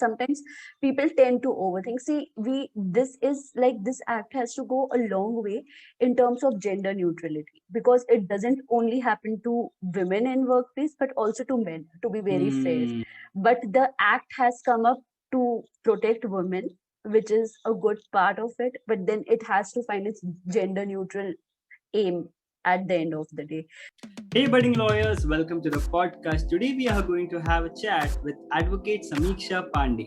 sometimes people tend to overthink. See, this act has to go a long way in terms of gender neutrality, because it doesn't only happen to women in workplace but also to men, to be very fair. Hmm. But the act has come up to protect women, which is a good part of it, but then it has to find its gender neutral aim at the end of the day. Hey, budding lawyers, welcome to the podcast. Today, we are going to have a chat with advocate Samiksha Pandey.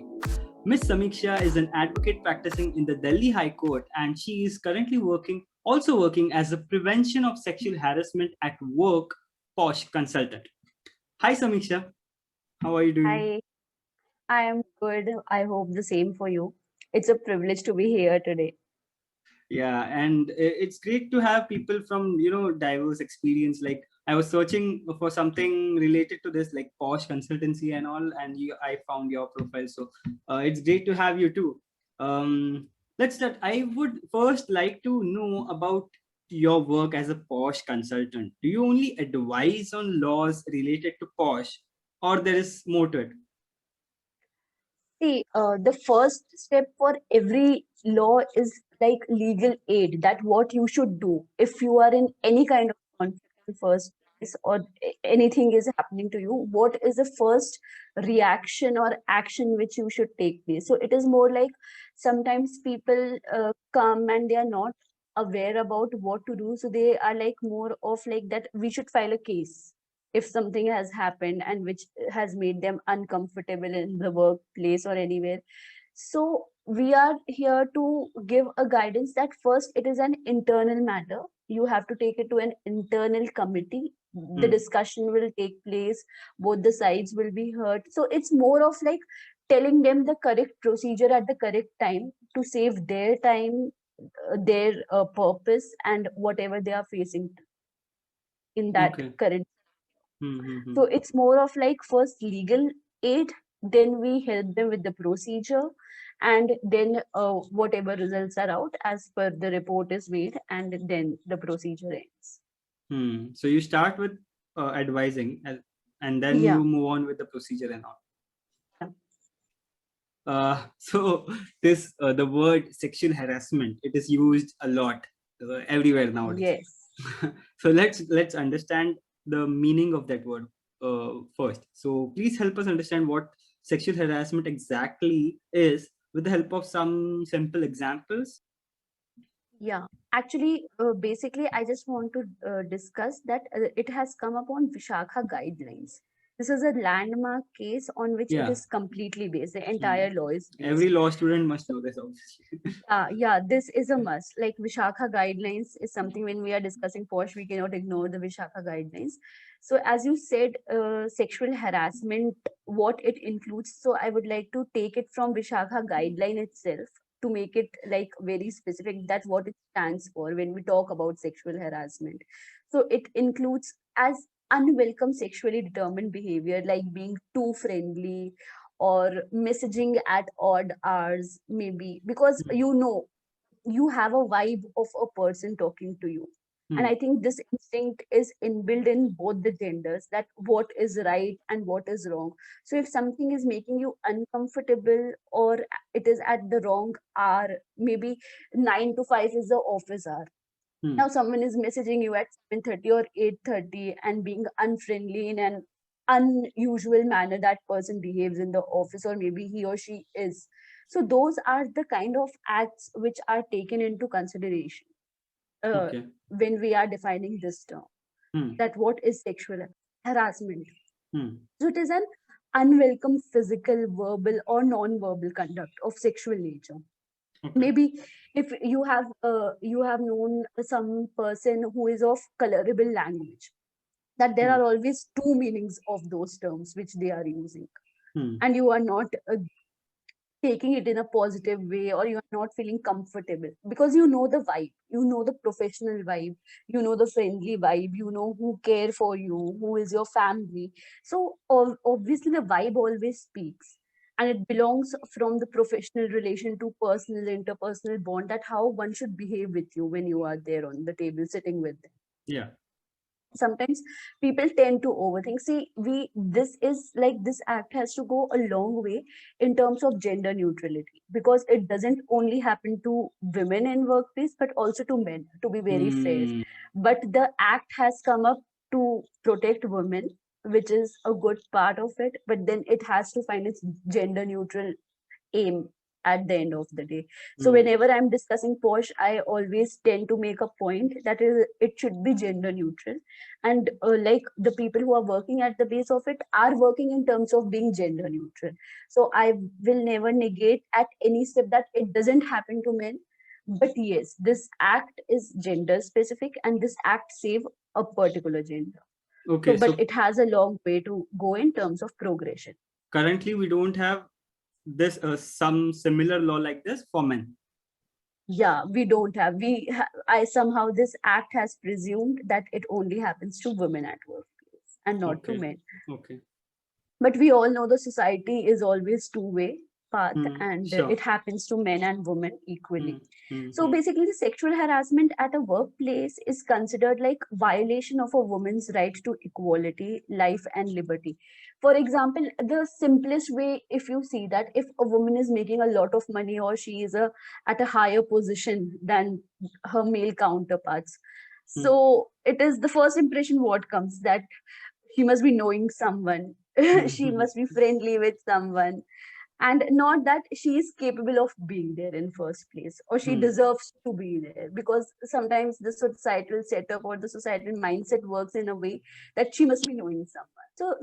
Miss Samiksha is an advocate practicing in the Delhi High Court, and she is currently also working as a prevention of sexual harassment at work POSH consultant. Hi, Samiksha. How are you doing? I am good. I hope the same for you. It's a privilege to be here today. Yeah, and it's great to have people from diverse experience. Like I was searching for something related to this, like POSH consultancy and all, and I found your profile. So it's great to have you too. Let's start. I would first like to know about your work as a POSH consultant. Do you only advise on laws related to POSH, or there is more to it? See, the first step for every law is like legal aid. That what you should do if you are in any kind of conflict in first place, or anything is happening to you. What is the first reaction or action which you should take place? So it is more like sometimes people come and they are not aware about what to do. So they are like more of like that we should file a case if something has happened and which has made them uncomfortable in the workplace or anywhere. So we are here to give a guidance that first it is an internal matter. You have to take it to an internal committee. The Hmm. discussion will take place, both the sides will be heard. So it's more of like telling them the correct procedure at the correct time to save their time, their purpose, and whatever they are facing in that Okay. current. Hmm. Hmm, hmm. So it's more of like first legal aid, then we help them with the procedure, and then whatever results are out as per the report is made, and then the procedure ends. So you start with advising, and then Yeah. you move on with the procedure and all. Yeah. So this the word sexual harassment, it is used a lot everywhere nowadays. Yes. So let's understand the meaning of that word first. So please help us understand what sexual harassment exactly is with the help of some simple examples. Yeah. Actually, basically, I just want to discuss that it has come upon Vishakha guidelines. This is a landmark case on which it Yeah. is completely based. The entire Hmm. law is Every based. law student must know this, obviously. Yeah, this is a must. Like Vishakha guidelines is something when we are discussing POSH, we cannot ignore the Vishakha guidelines. So, as you said, sexual harassment, what it includes. So, I would like to take it from Vishakha guideline itself to make it like very specific that what it stands for when we talk about sexual harassment. So, it includes as unwelcome sexually determined behavior like being too friendly or messaging at odd hours, maybe because Hmm. you have a vibe of a person talking to you. And Hmm. I think this instinct is inbuilt in both the genders, that what is right and what is wrong. So if something is making you uncomfortable, or it is at the wrong hour, maybe 9 to 5 is the office hour, Hmm. now someone is messaging you at 7:30 or 8:30 and being unfriendly in an unusual manner that person behaves in the office, or maybe he or she is. So those are the kind of acts which are taken into consideration uh, Okay. when we are defining this term, Hmm. that what is sexual harassment. Hmm. So it is an unwelcome physical, verbal, or non-verbal conduct of sexual nature. Okay. Maybe if you have known some person who is of colorable language, that there Hmm. are always two meanings of those terms which they are using, Hmm. and you are not taking it in a positive way, or you are not feeling comfortable because you know the vibe, you know the professional vibe, you know the friendly vibe, you know who care for you, who is your family. So obviously the vibe always speaks, and it belongs from the professional relation to personal interpersonal bond, that how one should behave with you when you are there on the table sitting with them. Yeah. sometimes people tend to overthink. See, this act has to go a long way in terms of gender neutrality, because it doesn't only happen to women in workplace but also to men, to be very fair. Hmm. But the act has come up to protect women, which is a good part of it, but then it has to find its gender neutral aim at the end of the day. So Hmm. whenever I'm discussing posh, I always tend to make a point that is it should be gender neutral, and like the people who are working at the base of it are working in terms of being gender neutral. So I will never negate at any step that it doesn't happen to men, but yes, this act is gender specific and this act save a particular gender. So Okay, but so it has a long way to go in terms of progression. currently we don't have this some similar law like this for men. Yeah, we don't have. I somehow this act has presumed that it only happens to women at workplace and not to Okay, men. okay. But we all know the society is always two-way path, Hmm. and Sure. it happens to men and women Hmm. equally. Hmm. So basically, the sexual harassment at a workplace is considered like violation of a woman's right to equality, life, and liberty. For example, the simplest way, if you see that if a woman is making a lot of money or she is at a higher position than her male counterparts, Hmm. so it is the first impression what comes that she must be knowing someone, Hmm. she Hmm. must be friendly with someone, and not that she is capable of being there in first place or she Hmm. deserves to be there, because sometimes the societal setup or the societal mindset works in a way that she must be knowing someone.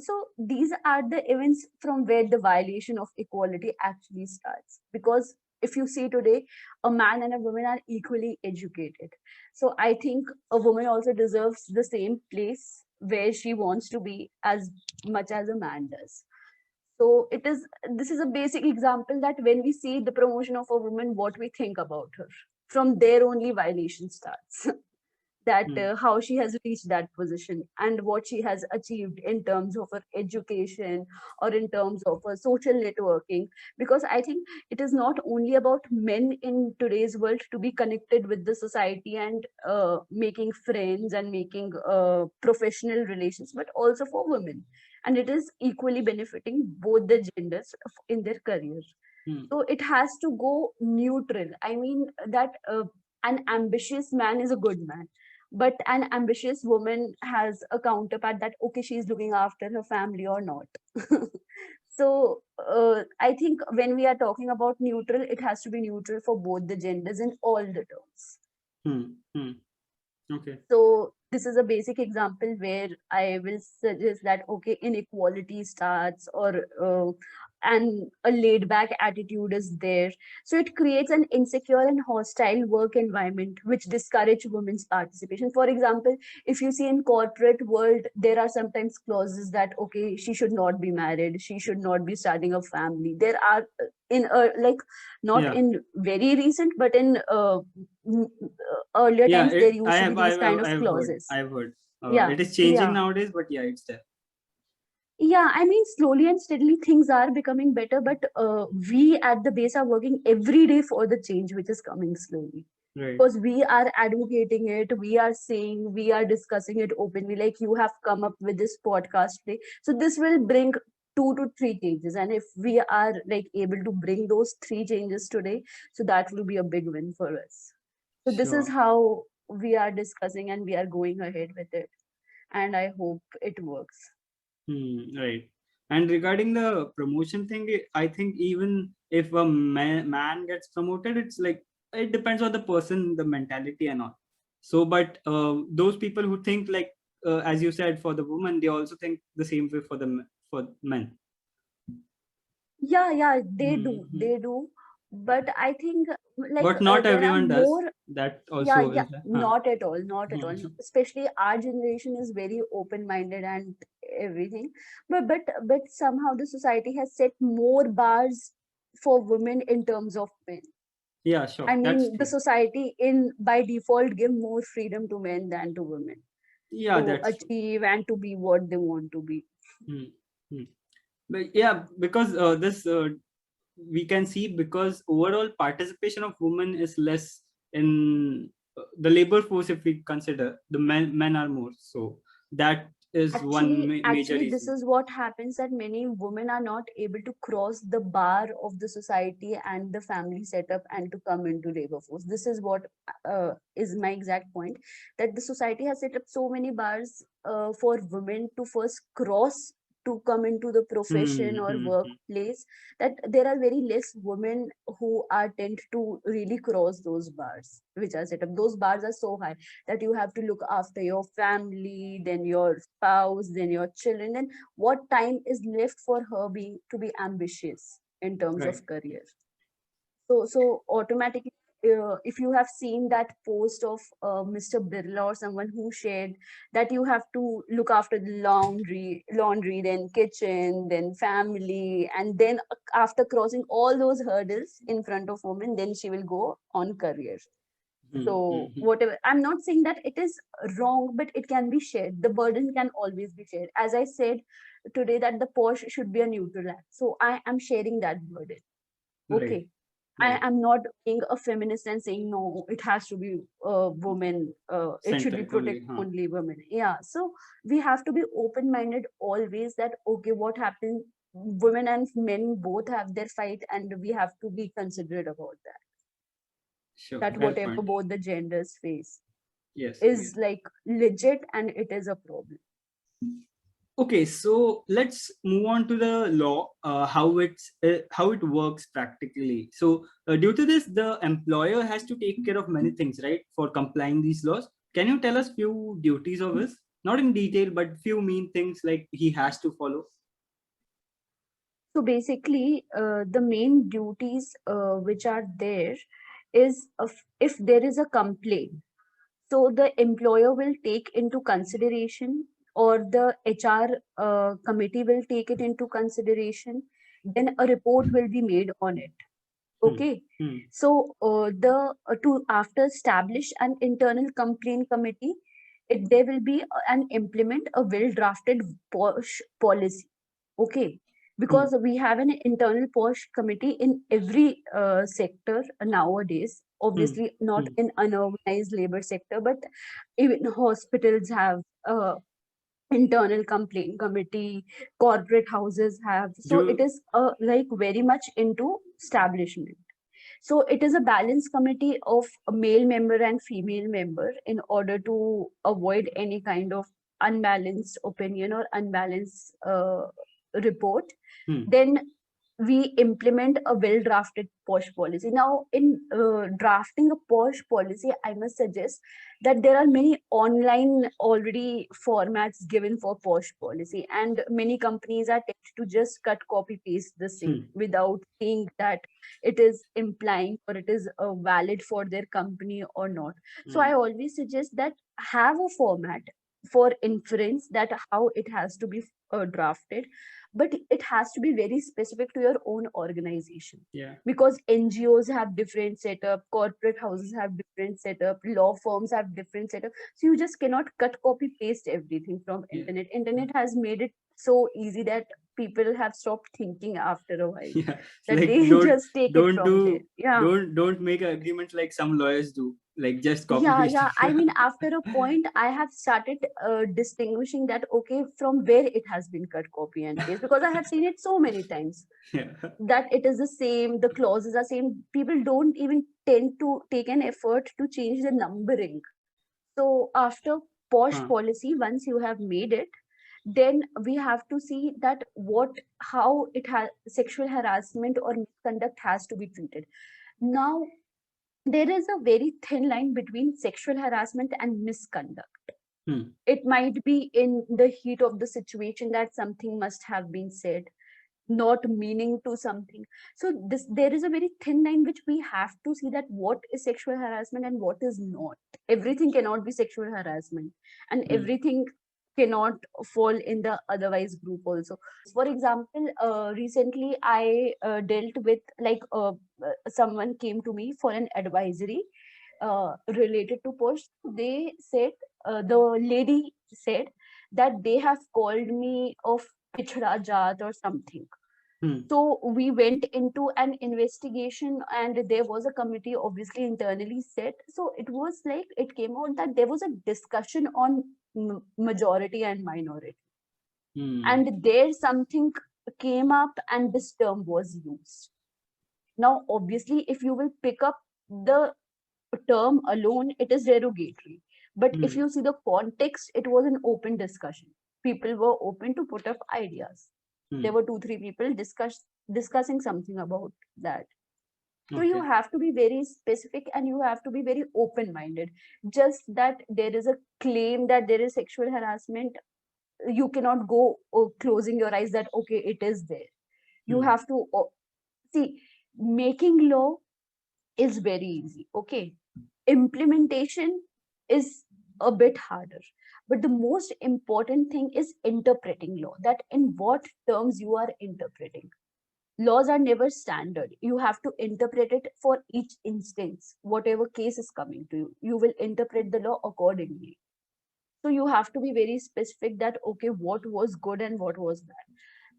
So these are the events from where the violation of equality actually starts, because if you see today, a man and a woman are equally educated. So I think a woman also deserves the same place where she wants to be as much as a man does. So this is a basic example that when we see the promotion of a woman, what we think about her. From there only violation starts. That Hmm. how she has reached that position and what she has achieved in terms of her education or in terms of her social networking. Because I think it is not only about men in today's world to be connected with the society and making friends and making professional relations, but also for women, and it is equally benefiting both the genders in their careers. Hmm. So it has to go neutral. I mean that an ambitious man is a good man, but an ambitious woman has a counterpart that okay, she's looking after her family or not. So I think when we are talking about neutral, it has to be neutral for both the genders in all the terms. Hmm. Hmm. Okay. So this is a basic example where I will suggest that okay, inequality starts, or and a laid back attitude is there. So it creates an insecure and hostile work environment which discourage women's participation. For example, if you see in corporate world, there are sometimes clauses that okay, she should not be married, she should not be starting a family. There are in like not Yeah. in very recent, but in earlier Yeah. times there I used to be have. these kind of I've heard. clauses. I've heard. Yeah, It is changing yeah, nowadays, but yeah, it's there. yeah. I mean, slowly and steadily things are becoming better, but we at the base are working every day for the change which is coming slowly, Right. because we are advocating it, we are saying, we are discussing it openly, like you have come up with this podcast today. So this will bring 2 to 3 changes, and if we are like able to bring those 3 changes today, so that will be a big win for us. So this is Sure. how we are discussing and we are going ahead with it, and I hope it works. Hmm. Right. And regarding the promotion thing, I think even if a man gets promoted, it's like it depends on the person, the mentality and all. So, but those people who think like, as you said, for the woman, they also think the same way for the for men. Yeah, yeah, Hmm. they do, but I think like But not there are everyone does. more. That Yeah, also yeah, is. Huh. not at all, not at all. Hmm. Especially our generation is very open-minded and everything, but somehow the society has set more bars for women in terms of men. Yeah, I sure. That's mean, the true. society in by default give more freedom to men than to women Yeah, to that's true. achieve and to be what they want to be. Hmm. Hmm. But yeah, because this we can see because overall participation of women is less in the labor force. If we consider the men are more, so That is one major Actually, this reason. is what happens, that many women are not able to cross the bar of the society and the family setup and to come into labor force. This is what is my exact point, that the society has set up so many bars for women to first cross to come into the profession or Mm-hmm. workplace, that there are very less women who are tend to really cross those bars which are set up. Those bars are so high that you have to look after your family, then your spouse, then your children, then what time is left for her being to be ambitious in terms Right. of career? So automatically, if you have seen that post of Mr. Birla or someone who shared that you have to look after the laundry, then kitchen, then family, and then after crossing all those hurdles in front of women, then she will go on career. So Mm-hmm. whatever, I'm not saying that it is wrong, but it can be shared. The burden can always be shared. As I said today, that the Porsche should be a neutral act. So I am sharing that burden. Right. Okay. I Right. am not being a feminist and saying no, it has to be women. It should be Centric protect only. Huh. only women. Yeah. So we have to be open-minded always. That okay, what happens? Women and men both have their fight, and we have to be considerate about that. Sure. That Well whatever point. both the genders face Yes. Yes. is like legit and it is a problem. Okay, so let's move on to the law, how it works practically. So, due to this, the employer has to take care of many things, right, for complying these laws. Can you tell us few duties of his, not in detail, but few main things like he has to follow? So basically, the main duties which are there is if there is a complaint, so the employer will take into consideration, or the HR committee will take it into consideration, then a report will be made on it. Hmm. Okay. Hmm. So the to after establish an internal complaint committee, there will be an implement a well drafted policy. Okay. Hmm. Because we have an internal POSH committee in every sector nowadays. Hmm. Obviously, not Hmm. in unorganized labor sector, but even hospitals have internal complaint committee, corporate houses have. So it Do is like very much into establishment. So it is a balance committee of a male member and female member in order to avoid any kind of unbalanced opinion or unbalanced report. hmm. Then we implement a well drafted POSH policy. Now, in drafting a POSH policy, I must suggest that there are many online already formats given for POSH policy, and many companies are tempted to just cut, copy, paste the same Hmm. without seeing that it is implying or it is valid for their company or not. So Hmm. I always suggest that have a format for inference, that how it has to be drafted, but it has to be very specific to your own organization, Yeah. because NGOs have different setup, corporate houses have different setup, law firms have different setup. So you just cannot cut, copy, paste everything from Yeah. internet has made it so easy that people have stopped thinking after a while, Yeah. It's that like they just take it don't from there. do Yeah. don't make agreements like some lawyers do, like just copy Yeah, paste yeah. I it. mean, after a point, I have started distinguishing that, okay, from where it has been cut, copy, and paste, because I have seen it so many times Yeah. that it is the same, the clauses are same. People don't even tend to take an effort to change the numbering. So after POSH Huh. policy, once you have made it, then we have to see that how it has sexual harassment or misconduct has to be treated. Now, there is a very thin line between sexual harassment and misconduct. Hmm. It might be in the heat of the situation that something must have been said, not meaning to something. So there is a very thin line which we have to see, that what is sexual harassment and what is not. Everything cannot be sexual harassment, and Hmm. everything cannot fall in the otherwise group also. For example, recently I dealt with like someone came to me for an advisory related to post. They said, the lady said that they have called me of pichda jaat or something. So we went into an investigation, and there was a committee obviously internally set. So it was like, it came out that there was a discussion on majority and minority. And there something came up and this term was used. Now, obviously, if you will pick up the term alone, it is derogatory. But if you see the context, it was an open discussion. People were open to put up ideas. There were 2-3 people discussing something about that. So you have to be very specific and you have to be very open-minded. Just that there is a claim that there is sexual harassment, you cannot go closing your eyes that, okay, it is there. You have to see, making law is very easy. Okay. Implementation is a bit harder. But the most important thing is interpreting law, that in what terms you are interpreting. Laws are never standard. You have to interpret it for each instance. Whatever case is coming to you, you will interpret the law accordingly. So you have to be very specific that, okay, what was good and what was bad.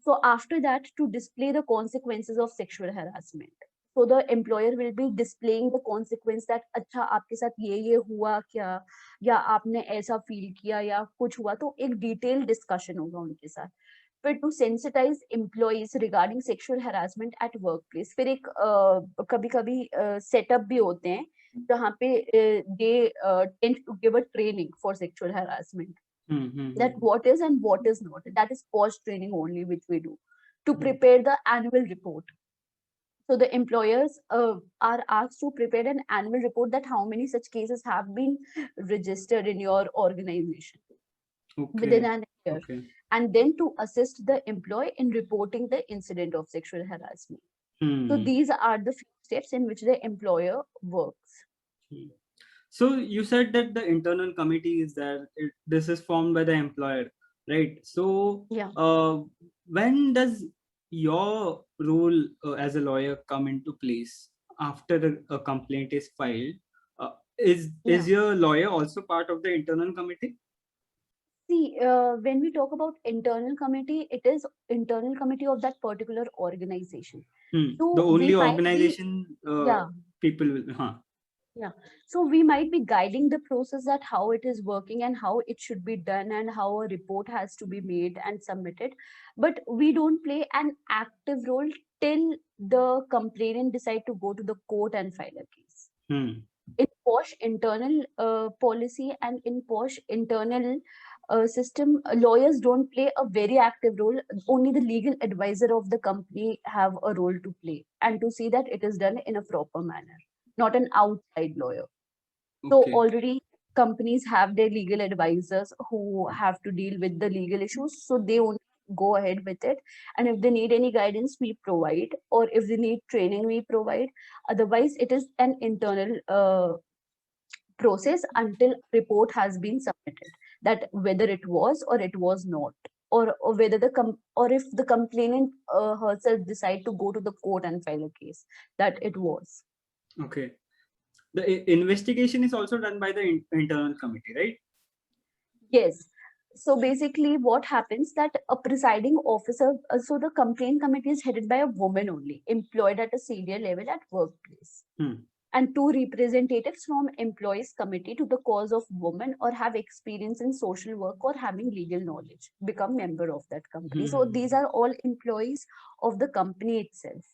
So after that, to display the consequences of sexual harassment. So the employer will be displaying the consequence that, अच्छा आपके साथ ये हुआ क्या, या आपने ऐसा feel किया या कुछ हुआ, तो एक डिटेल डिस्कशन होगा उनके साथ. फिर to sensitize employees regarding sexual harassment at work place. फिर एक कभी कभी सेटअप भी होते हैं जहाँ पे they tend to give a training for sexual harassment, that what is and what is not. That is post training only, which we do to prepare the annual report. So the employers are asked to prepare an annual report that how many such cases have been registered in your organization within an year, and then to assist the employee in reporting the incident of sexual harassment. So these are the few steps in which the employer works. So you said that the internal committee is there. This is formed by the employer, right? So when does your role as a lawyer come into place after a complaint is filed? Is your lawyer also part of the internal committee? See, when we talk about internal committee, it is internal committee of that particular organization. So the only organization people will. Yeah. So we might be guiding the process, that how it is working and how it should be done and how a report has to be made and submitted. But we don't play an active role till the complainant decide to go to the court and file a case. In posh internal policy and in posh internal system, lawyers don't play a very active role. Only the legal advisor of the company have a role to play and to see that it is done in a proper manner, not an outside lawyer. So already companies have their legal advisors who have to deal with the legal issues. So they only go ahead with it. And if they need any guidance, we provide. Or if they need training, we provide. Otherwise, it is an internal process until report has been submitted, that whether it was or it was not. Or whether or if the complainant herself decide to go to the court and file a case, that it was. Okay. The investigation is also done by the internal committee, right? Yes. So basically what happens that a presiding officer, so the complaint committee is headed by a woman only, employed at a senior level at workplace. And 2 representatives from employees committee to the cause of women or have experience in social work or having legal knowledge become member of that company. So these are all employees of the company itself.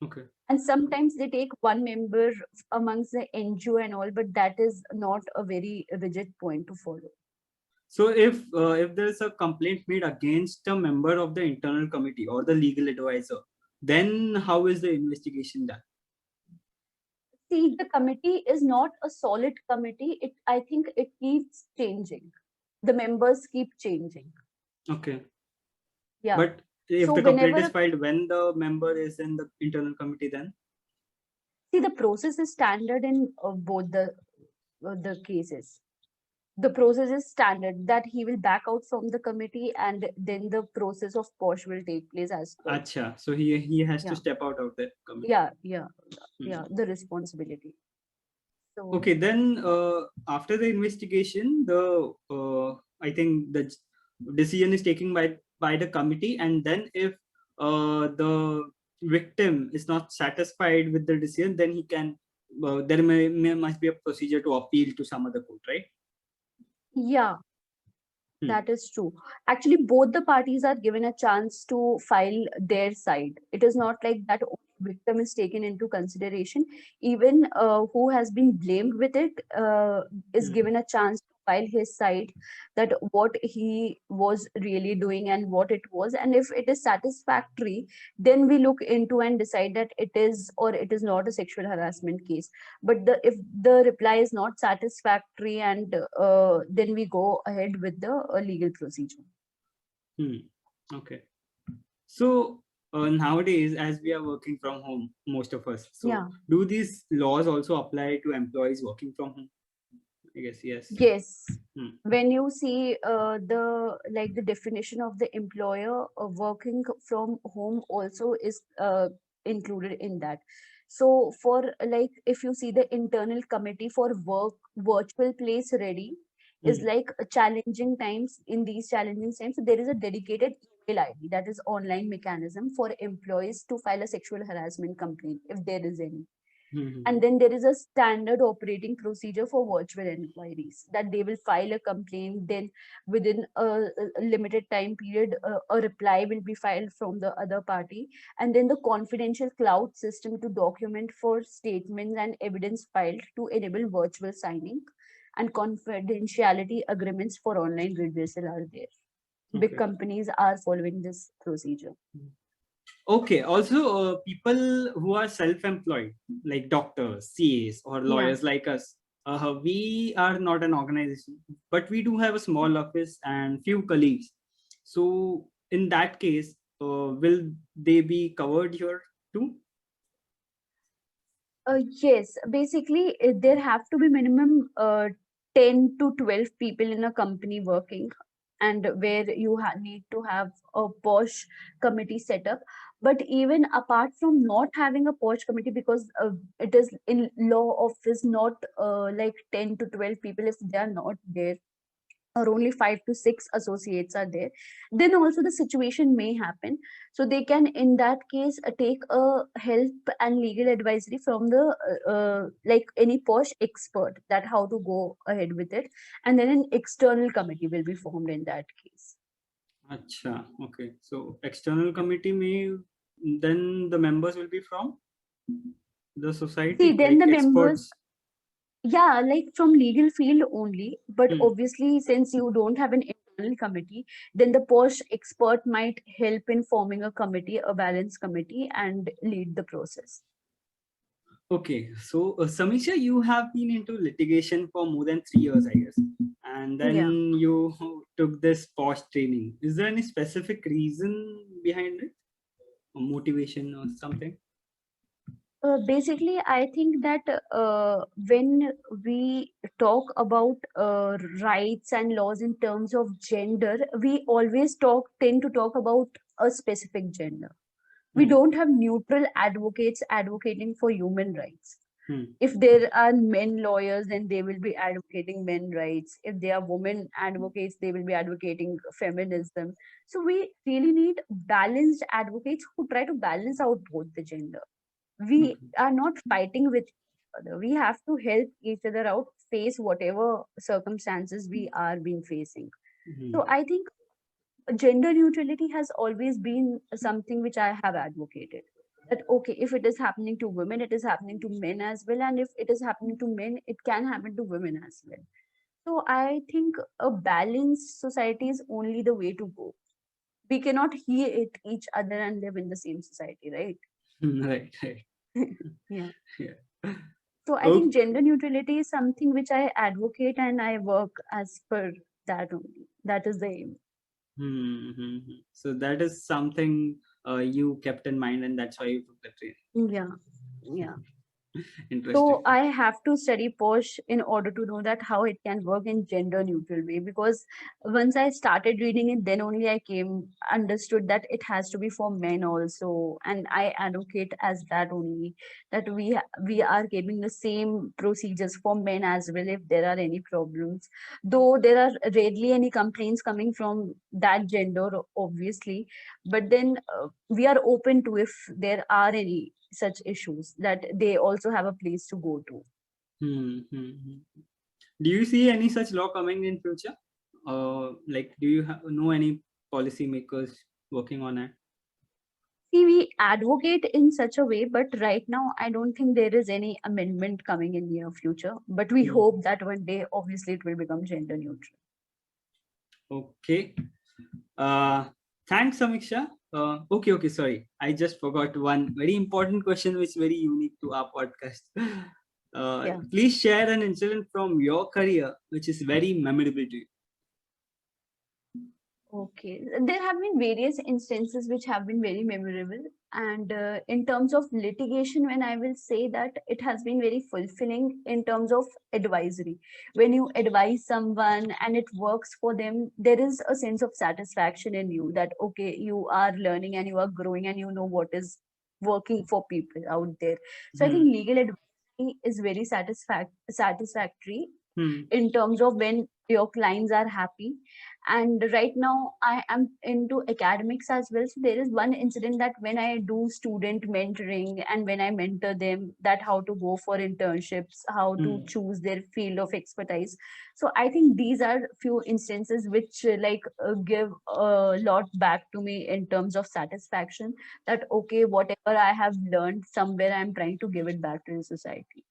Okay. And sometimes they take one member amongst the NGO and all, but that is not a very rigid point to follow. So if there is a complaint made against a member of the internal committee or the legal advisor, then how is the investigation done? See, the committee is not a solid committee. I think it keeps changing. The members keep changing. Okay. Yeah. But if the complaint is filed when the member is in the internal committee, then? See, the process is standard in both the cases. The process is standard that he will back out from the committee and then the process of Posh will take place as well. Acha. So he has to step out of the committee. Yeah, the responsibility. So, okay, then after the investigation, I think the decision is taken by the committee, and then if the victim is not satisfied with the decision, then he can there must be a procedure to appeal to some other court, right? Yeah, Hmm. that is true. Actually, both the parties are given a chance to file their side. It is not like that only victim is taken into consideration. Even who has been blamed with it is Hmm. given a chance to file his side, that what he was really doing and what it was. And if it is satisfactory, then we look into and decide that it is or it is not a sexual harassment case. But if the reply is not satisfactory, and then we go ahead with the legal procedure. Hmm. Okay. So nowadays, as we are working from home, most of us, so Yeah. do these laws also apply to employees working from home? I guess yes. Yes. Hmm. When you see the definition of the employer, working from home also is included in that. So for like if you see the internal committee for work virtual place ready is Hmm. like a challenging times. In these challenging times, so there is a dedicated email ID, that is online mechanism for employees to file a sexual harassment complaint if there is any. Hmm. And then there is a standard operating procedure for virtual inquiries, that they will file a complaint, then within a limited time period, a reply will be filed from the other party, and then the confidential cloud system to document for statements and evidence filed to enable virtual signing, and confidentiality agreements for online redressal are there. Big Okay. companies are following this procedure. Okay. Also, people who are self-employed, like doctors, CAs, or Yeah. lawyers like us, we are not an organization, but we do have a small office and few colleagues. So, in that case, will they be covered here too? Yes, basically, there have to be minimum 10 to 12 people in a company working, and where you need to have a POSH committee set up. But even apart from not having a POSH committee, because it is in law office, not like 10 to 12 people, if they are not there, or only 5 to 6 associates are there, then also the situation may happen. So they can in that case take a help and legal advisory from the like any posh expert, that how to go ahead with it, and then an external committee will be formed in that case. Acha. Okay. So, external committee may then the members will be from the See, society, then like the members, experts. yeah, like from legal field only, but Hmm. obviously since you don't have an internal committee, then the posh expert might help in forming a committee, a balance committee, and lead the process. Okay, so Samisha, you have been into litigation for more than 3 years, I guess, and then Yeah. you took this POSH training. Is there any specific reason behind it, or motivation or something? Basically, I think that when we talk about rights and laws in terms of gender, we always tend to talk about a specific gender. We Hmm. don't have neutral advocates advocating for human rights. Hmm. If there are men lawyers, then they will be advocating men rights. If there are women advocates, they will be advocating feminism. So we really need balanced advocates who try to balance out both the gender. We Okay. are not fighting with each other. We have to help each other out, face whatever circumstances we are being facing. Hmm. So I think gender neutrality has always been something which I have advocated. That okay, if it is happening to women, it is happening to men as well, and if it is happening to men, it can happen to women as well. So I think a balanced society is only the way to go. We cannot hate each other and live in the same society, right? Right, right. Yeah. Yeah. So I Okay. think gender neutrality is something which I advocate and I work as per that only. That is the aim. So that is something you kept in mind, and that's why you took the training. Yeah. Yeah. Interesting. So I have to study Posh in order to know that how it can work in gender neutral way, because once I started reading it, then only I came understood that it has to be for men also, and I advocate as that only, that we are giving the same procedures for men as well if there are any problems. Though there are rarely any complaints coming from that gender, obviously, but then we are open to if there are any such issues, that they also have a place to go to. Hmm. Do you see any such law coming in future? Like, do you know any policymakers working on it? See, we advocate in such a way, but right now I don't think there is any amendment coming in near future. But we Hmm. hope that one day, obviously, it will become gender neutral. Okay. Thanks, Samiksha. Okay, sorry. I just forgot one very important question, which is very unique to our podcast. Yeah. Please share an incident from your career which is very memorable to you. Okay. There have been various instances which have been very memorable. And in terms of litigation, when I will say that it has been very fulfilling in terms of advisory. When you advise someone and it works for them, there is a sense of satisfaction in you that, okay, you are learning and you are growing and you know what is working for people out there. So I think Hmm. legal advice is very satisfactory Hmm. in terms of when your clients are happy. And right now I am into academics as well, so there is one incident that when I do student mentoring and when I mentor them, that how to go for internships, how to Hmm. choose their field of expertise. So I think these are few instances which give a lot back to me in terms of satisfaction, that okay, whatever I have learned somewhere, I'm trying to give it back to the society.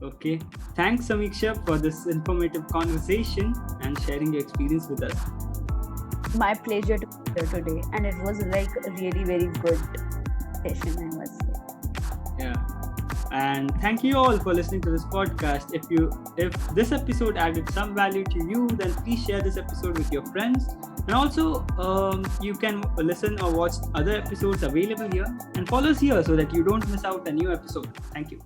Okay. Thanks, Samiksha, for this informative conversation and sharing your experience with us. My pleasure to be here today, and it was like a really very good session, I must say. Yeah. And thank you all for listening to this podcast. If this episode added some value to you, then please share this episode with your friends. And also, you can listen or watch other episodes available here, and follow us here so that you don't miss out a new episode. Thank you.